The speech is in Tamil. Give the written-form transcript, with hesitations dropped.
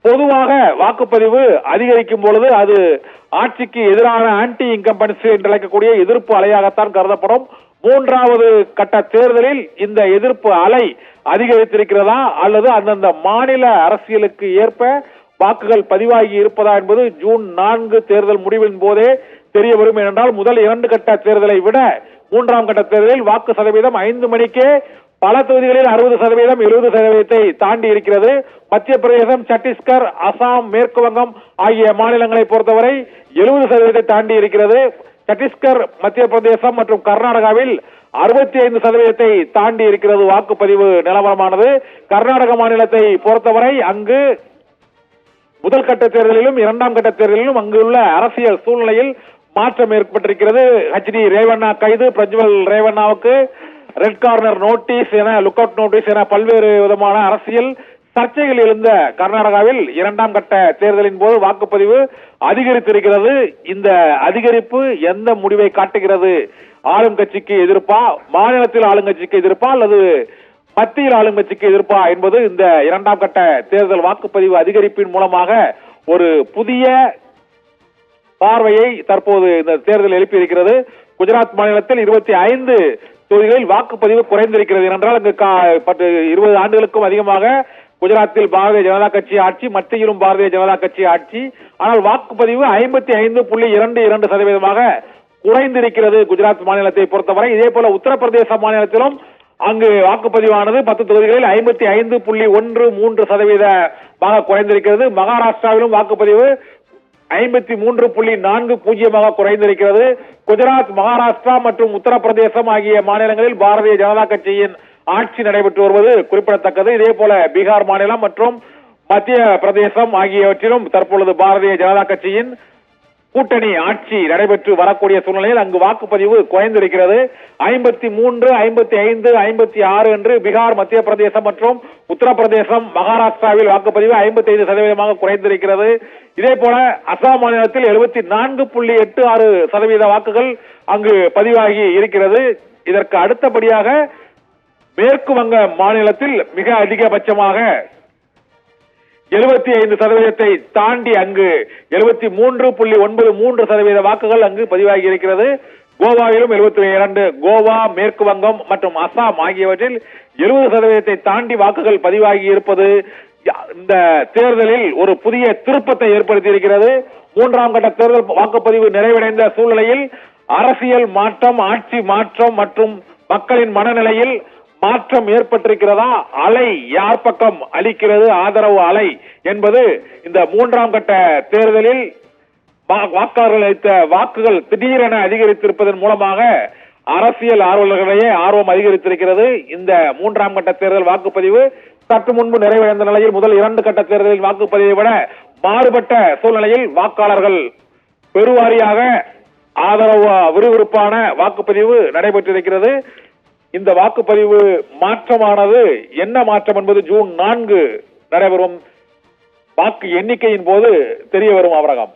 பொதுவாக வாக்குப்பதிவு அதிகரிக்கும் பொழுது அது ஆட்சிக்கு எதிரான ஆன்டி இன்கம்பன்சி என்று அழைக்கக்கூடிய எதிர்ப்பு அலையாகத்தான் கருதப்படும். மூன்றாவது கட்ட தேர்தலில் இந்த எதிர்ப்பு அலை அதிகரித்திருக்கிறதா அல்லது அந்தந்த மாநில அரசியலுக்கு ஏற்ப வாக்குகள் பதிவாகி இருப்பதா என்பது ஜூன் 4 தேர்தல் முடிவின் போதே தெரிய வரும். ஏனென்றால் முதல் 2 கட்ட தேர்தலை விட 3ஆம் கட்ட தேர்தலில் வாக்கு சதவீதம் 5 மணிக்கே பல தொகுதிகளில் 60%, 70% தாண்டி இருக்கிறது. மத்திய பிரதேசம், சத்தீஸ்கர், அசாம், மேற்கு வங்கம் ஆகிய மாநிலங்களை பொறுத்தவரை 70% தாண்டி இருக்கிறது. சத்தீஸ்கர், மத்திய பிரதேசம் மற்றும் கர்நாடகாவில் 65% தாண்டி இருக்கிறது வாக்குப்பதிவு நிலவரமானது. கர்நாடக மாநிலத்தை பொறுத்தவரை அங்கு முதல் கட்ட தேர்தலிலும் 2ஆம் கட்ட தேர்தலிலும் அங்குள்ள அரசியல் சூழ்நிலையில் மாற்றம் ஏற்பட்டிருக்கிறது. HD ரேவண்ணா கைது, பிரஜ்வல் ரேவண்ணாவுக்கு ரெட் கார்னர் நோட்டீஸ் என, லுக் அவுட் நோட்டீஸ் என பல்வேறு விதமான அரசியல் சர்ச்சைகள் எழுந்த கர்நாடகாவில் 2ஆம் கட்ட தேர்தலின் போது வாக்குப்பதிவு அதிகரித்திருக்கிறது. இந்த அதிகரிப்பு எந்த முடிவை காட்டுகிறது? ஆளும் கட்சிக்கு எதிர்ப்பா, மாநிலத்தில் ஆளுங்கட்சிக்கு எதிர்ப்பா அல்லது மத்தியில் ஆளுங்கட்சிக்கு எதிர்ப்பா என்பது இந்த 2ஆம் கட்ட தேர்தல் வாக்குப்பதிவு அதிகரிப்பின் மூலமாக ஒரு புதிய பார்வையை தற்போது இந்த தேர்தல் எழுப்பியிருக்கிறது. குஜராத் மாநிலத்தில் 25 தொகுதிகளில் வாக்குப்பதிவு குறைந்திருக்கிறது. என்றால் அங்கு 20 ஆண்டுகளுக்கும் அதிகமாக குஜராத்தில் பாரதிய ஜனதா கட்சி ஆட்சி, மத்தியிலும் பாரதிய ஜனதா கட்சி ஆட்சி. ஆனால் வாக்குப்பதிவு 55.22% குறைந்திருக்கிறது குஜராத் மாநிலத்தை பொறுத்தவரை. இதே போல உத்தரப்பிரதேச மாநிலத்திலும் அங்கு வாக்குப்பதிவானது 10 தொகுதிகளில் 55.13% குறைந்திருக்கிறது. மகாராஷ்டிராவிலும் வாக்குப்பதிவு 53.40% குறைந்திருக்கிறது. குஜராத், மகாராஷ்டிரா மற்றும் உத்தரப்பிரதேசம் ஆகிய மாநிலங்களில் பாரதிய ஜனதா கட்சியின் ஆட்சி நடைபெற்று வருவது குறிப்பிடத்தக்கது. இதே போல பீகார் மாநிலம் மற்றும் மத்திய பிரதேசம் ஆகியவற்றிலும் தற்பொழுது பாரதிய ஜனதா கட்சியின் கூட்டணி ஆட்சி நடைபெற்று வரக்கூடிய சூழ்நிலையில் அங்கு வாக்குப்பதிவு குறைந்திருக்கிறது. 53, 55, 56 என்று பீகார், மத்திய பிரதேசம் மற்றும் உத்தரப்பிரதேசம், மகாராஷ்டிராவில் வாக்குப்பதிவு 55% குறைந்திருக்கிறது. இதே போல அசாம் மாநிலத்தில் 74.86% வாக்குகள் அங்கு பதிவாகி இருக்கிறது. இதற்கு அடுத்தபடியாக மேற்கு வங்க மாநிலத்தில் மிக அதிகபட்சமாக 75% தாண்டி அங்கு 73.93% வாக்குகள் அங்கு பதிவாகி இருக்கிறது. கோவாவிலும் 72, கோவா, மேற்கு வங்கம் மற்றும் அசாம் ஆகியவற்றில் 70% தாண்டி வாக்குகள் பதிவாகி இருப்பது இந்த தேர்தலில் ஒரு புதிய திருப்பத்தை ஏற்படுத்தி இருக்கிறது. 3ஆம் கட்ட தேர்தல் வாக்குப்பதிவு நிறைவடைந்த சூழ்நிலையில் அரசியல் மாற்றம், ஆட்சி மாற்றம் மற்றும் மக்களின் மனநிலையில் மாற்றம் ஏற்பட்டிருக்கிறதா? அலை யார் பக்கம் அளிக்கிறது? ஆதரவு அலை என்பது இந்த 3ஆம் கட்ட தேர்தலில் வாக்காளர்கள் அளித்த வாக்குகள் திடீரென அதிகரித்திருப்பதன் மூலமாக அரசியல் ஆர்வலர்களிடையே ஆர்வம் அதிகரித்திருக்கிறது. இந்த 3ஆம் கட்ட தேர்தல் வாக்குப்பதிவு சற்று முன்பு நிறைவடைந்த நிலையில் முதல் 2 கட்ட தேர்தலில் வாக்குப்பதிவை விட மாறுபட்ட சூழ்நிலையில் வாக்காளர்கள் பெருவாரியாக ஆதரவு விறுவிறுப்பான வாக்குப்பதிவு நடைபெற்றிருக்கிறது. இந்த வாக்குப்பதிவு மாற்றமானது என்ன மாற்றம் என்பது ஜூன் 4 நடைபெறும் வாக்கு எண்ணிக்கையின் போது தெரிய வரும். ஆபிரகாம்.